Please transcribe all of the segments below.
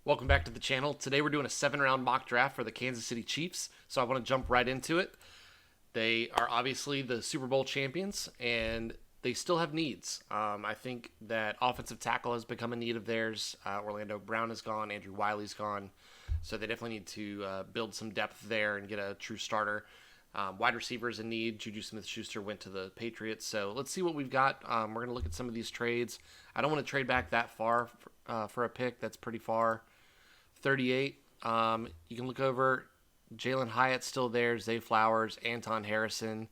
Welcome back to the channel. Today we're doing a 7-round mock draft for the Kansas City Chiefs, so I want to jump right into it. They are obviously the Super Bowl champions, and they still have needs. I think that offensive tackle has become a need of theirs. Orlando Brown is gone, Andrew Wiley's gone, so they definitely need to build some depth there and get a true starter. Wide receivers in need. Juju Smith-Schuster went to the Patriots, so let's see what we've got. We're going to look at some of these trades. I don't want to trade back that far for a pick. That's pretty far. 38. You can look over. Jalen Hyatt's still there. Zay Flowers, Anton Harrison,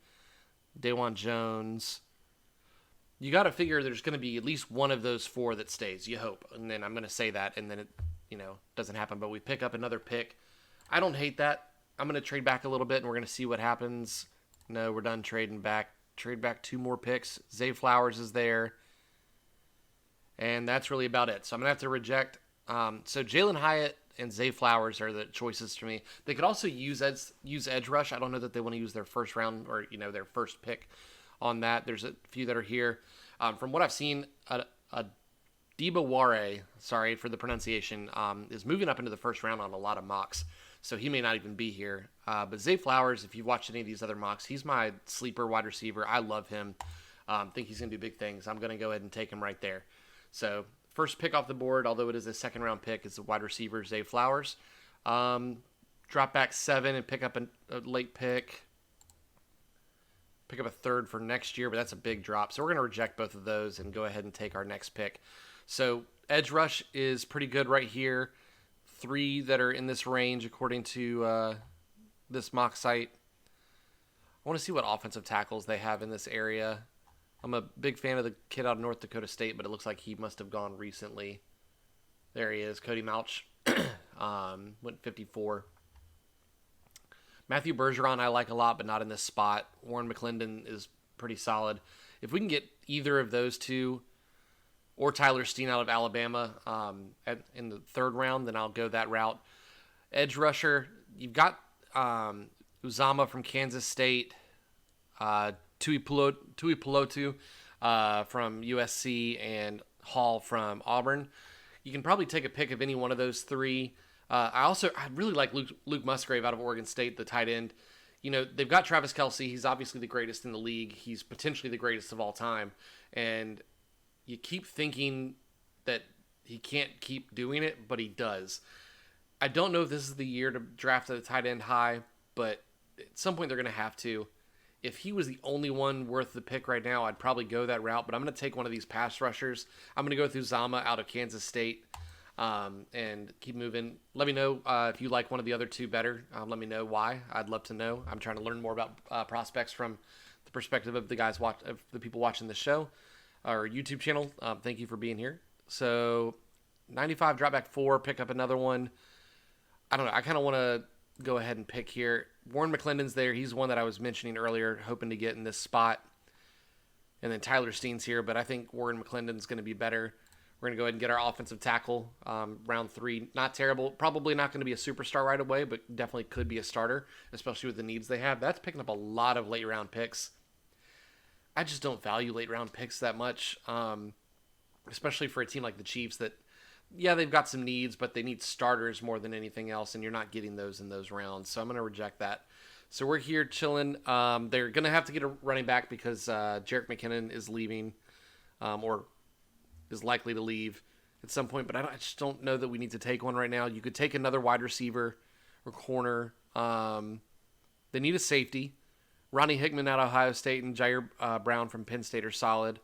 Dawan Jones. You got to figure there's going to be at least one of those four that stays. You hope, and then I'm going to say that, and then it, doesn't happen. But we pick up another pick. I don't hate that. I'm going to trade back a little bit, and we're going to see what happens. No, we're done trading back. Trade back 2 more picks. Zay Flowers is there, and that's really about it. So I'm going to have to reject. So Jalen Hyatt and Zay Flowers are the choices for me. They could also use edge rush. I don't know that they want to use their first round or their first pick on that. There's a few that are here. From what I've seen, a Dibaware, sorry for the pronunciation, is moving up into the first round on a lot of mocks. So he may not even be here. But Zay Flowers, if you've watched any of these other mocks, he's my sleeper wide receiver. I love him. Think he's going to do big things. I'm going to go ahead and take him right there. So first pick off the board, although it is a second-round pick, is the wide receiver, Zay Flowers. Drop back 7 and pick up a late pick. Pick up a third for next year, but that's a big drop. So we're going to reject both of those and go ahead and take our next pick. So edge rush is pretty good right here. 3 that are in this range according to this mock site. I want to see what offensive tackles they have in this area. I'm a big fan of the kid out of North Dakota State, but it looks like he must have gone recently. There he is, Cody Mauch. Went 54. Matthew Bergeron I like a lot, but not in this spot. Warren McClendon is pretty solid. If we can get either of those two, or Tyler Steen out of Alabama in the 3rd round, then I'll go that route. Edge rusher, you've got Uzama from Kansas State, Tui Pelotu from USC, and Hall from Auburn. You can probably take a pick of any one of those 3. I really like Luke Musgrave out of Oregon State, the tight end. They've got Travis Kelce. He's obviously the greatest in the league. He's potentially the greatest of all time. And you keep thinking that he can't keep doing it, but he does. I don't know if this is the year to draft a tight end high, but at some point they're going to have to. If he was the only one worth the pick right now, I'd probably go that route, but I'm going to take one of these pass rushers. I'm going to go through Uzama out of Kansas State and keep moving. Let me know if you like one of the other 2 better. Let me know why. I'd love to know. I'm trying to learn more about prospects from the perspective of of the people watching the show, our YouTube channel. Thank you for being here. So 95, drop back 4, pick up another one. I don't know. I kind of want to go ahead and pick here. Warren McClendon's there. He's one that I was mentioning earlier, hoping to get in this spot. And then Tyler Steen's here, but I think Warren McClendon's going to be better. We're going to go ahead and get our offensive tackle, round 3. Not terrible. Probably not going to be a superstar right away, but definitely could be a starter, especially with the needs they have. That's picking up a lot of late-round picks. I just don't value late-round picks that much, especially for a team like the Chiefs that, yeah, they've got some needs, but they need starters more than anything else, and you're not getting those in those rounds. So I'm going to reject that. So we're here chilling. They're going to have to get a running back because Jerick McKinnon is leaving or is likely to leave at some point, but I just don't know that we need to take one right now. You could take another wide receiver or corner. They need a safety. Ronnie Hickman out of Ohio State and Jair Brown from Penn State are solid.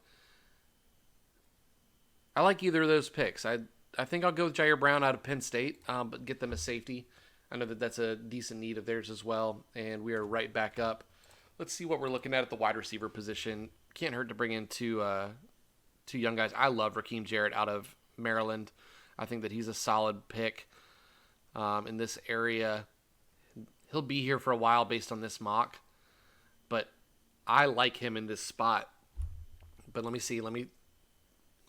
I like either of those picks. I think I'll go with Jair Brown out of Penn State, but get them a safety. I know that that's a decent need of theirs as well, and we are right back up. Let's see what we're looking at the wide receiver position. Can't hurt to bring in two young guys. I love Raheem Jarrett out of Maryland. I think that he's a solid pick in this area. He'll be here for a while based on this mock, but I like him in this spot. But let me see. Let me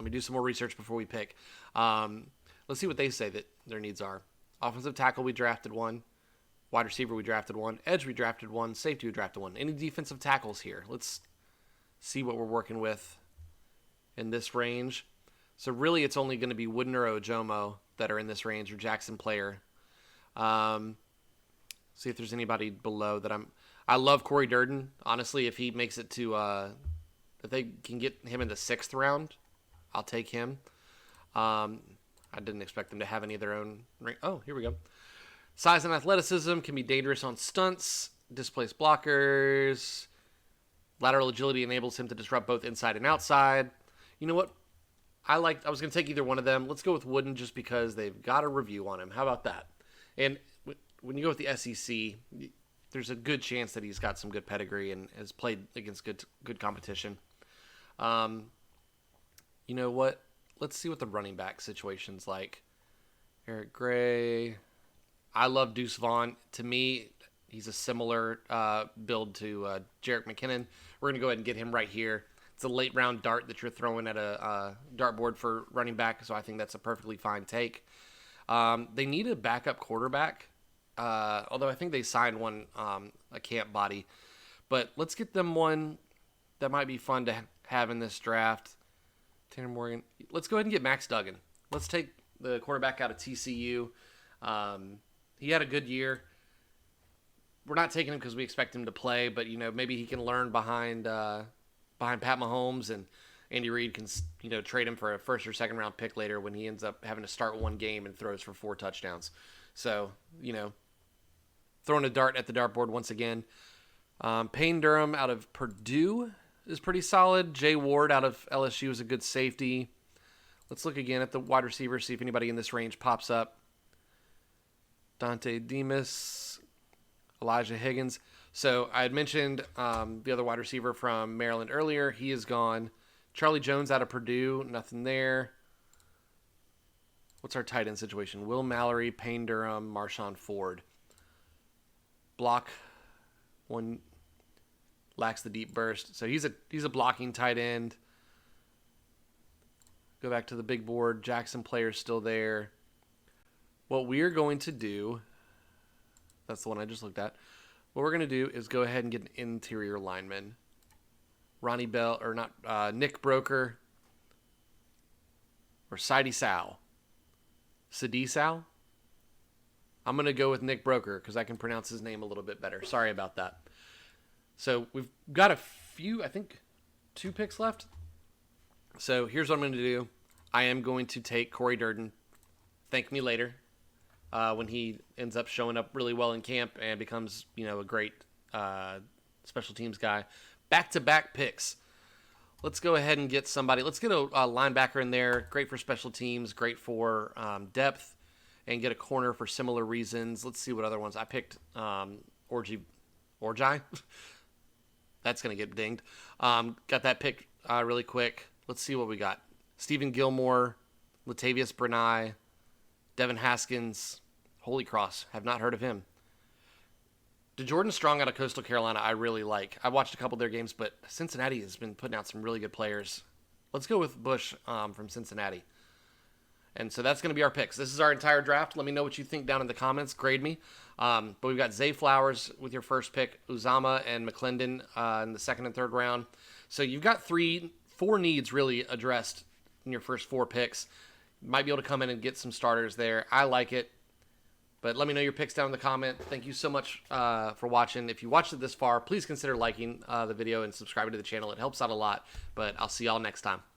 do some more research before we pick. Let's see what they say that their needs are. Offensive tackle, we drafted 1. Wide receiver, we drafted 1. Edge, we drafted 1. Safety, we drafted 1. Any defensive tackles here? Let's see what we're working with in this range. So really it's only going to be Wooden or Ojomo that are in this range are Jackson Player. See if there's anybody below that I love Corey Durden. Honestly, if he makes it to if they can get him in the 6th round, I'll take him. I didn't expect them to have any of their own. Oh, here we go. Size and athleticism, can be dangerous on stunts, displace blockers. Lateral agility enables him to disrupt both inside and outside. You know what? I was going to take either one of them. Let's go with Wooden just because they've got a review on him. How about that? And when you go with the SEC, there's a good chance that he's got some good pedigree and has played against good competition. You know what? Let's see what the running back situation's like. Eric Gray. I love Deuce Vaughn. To me, he's a similar build to Jerick McKinnon. We're going to go ahead and get him right here. It's a late round dart that you're throwing at a dartboard for running back, so I think that's a perfectly fine take. They need a backup quarterback, although I think they signed one, a camp body. But let's get them one that might be fun to have in this draft. Tanner Morgan. Let's go ahead and get Max Duggan. Let's take the quarterback out of TCU. He had a good year. We're not taking him because we expect him to play, but maybe he can learn behind Pat Mahomes, and Andy Reid can trade him for a 1st or 2nd round pick later when he ends up having to start one game and throws for 4 touchdowns. So throwing a dart at the dartboard once again. Payne Durham out of Purdue is pretty solid. Jay Ward out of LSU is a good safety. Let's look again at the wide receiver, see if anybody in this range pops up. Dante Demas, Elijah Higgins. So I had mentioned the other wide receiver from Maryland earlier. He is gone. Charlie Jones out of Purdue, nothing there. What's our tight end situation? Will Mallory, Payne Durham, Marshawn Ford. Block one, lacks the deep burst. So he's a blocking tight end. Go back to the big board. Jackson Player's still there. What we are going to do, that's the one I just looked at. What we're going to do is go ahead and get an interior lineman. Ronnie Bell, or not, Nick Broker, or Sidey Sow. Sadi Sow? I'm going to go with Nick Broker because I can pronounce his name a little bit better. Sorry about that. So we've got a few, I think 2 picks left. So here's what I'm going to do. I am going to take Corey Durden. Thank me later. When he ends up showing up really well in camp and becomes, a great special teams guy. Back-to-back picks. Let's go ahead and get somebody. Let's get a linebacker in there. Great for special teams. Great for depth. And get a corner for similar reasons. Let's see what other ones. I picked Orji. That's going to get dinged. Got that pick really quick. Let's see what we got. Stephen Gilmore, Latavius Bernai, Devin Haskins, Holy Cross. Have not heard of him. DeJordan Strong out of Coastal Carolina, I really like. I watched a couple of their games, but Cincinnati has been putting out some really good players. Let's go with Bush from Cincinnati. And so that's going to be our picks. This is our entire draft. Let me know what you think down in the comments. Grade me. But we've got Zay Flowers with your first pick, Uzama and McClendon in the 2nd and 3rd round. So you've got 4 needs really addressed in your first 4 picks. You might be able to come in and get some starters there. I like it. But let me know your picks down in the comment. Thank you so much for watching. If you watched it this far, please consider liking the video and subscribing to the channel. It helps out a lot. But I'll see y'all next time.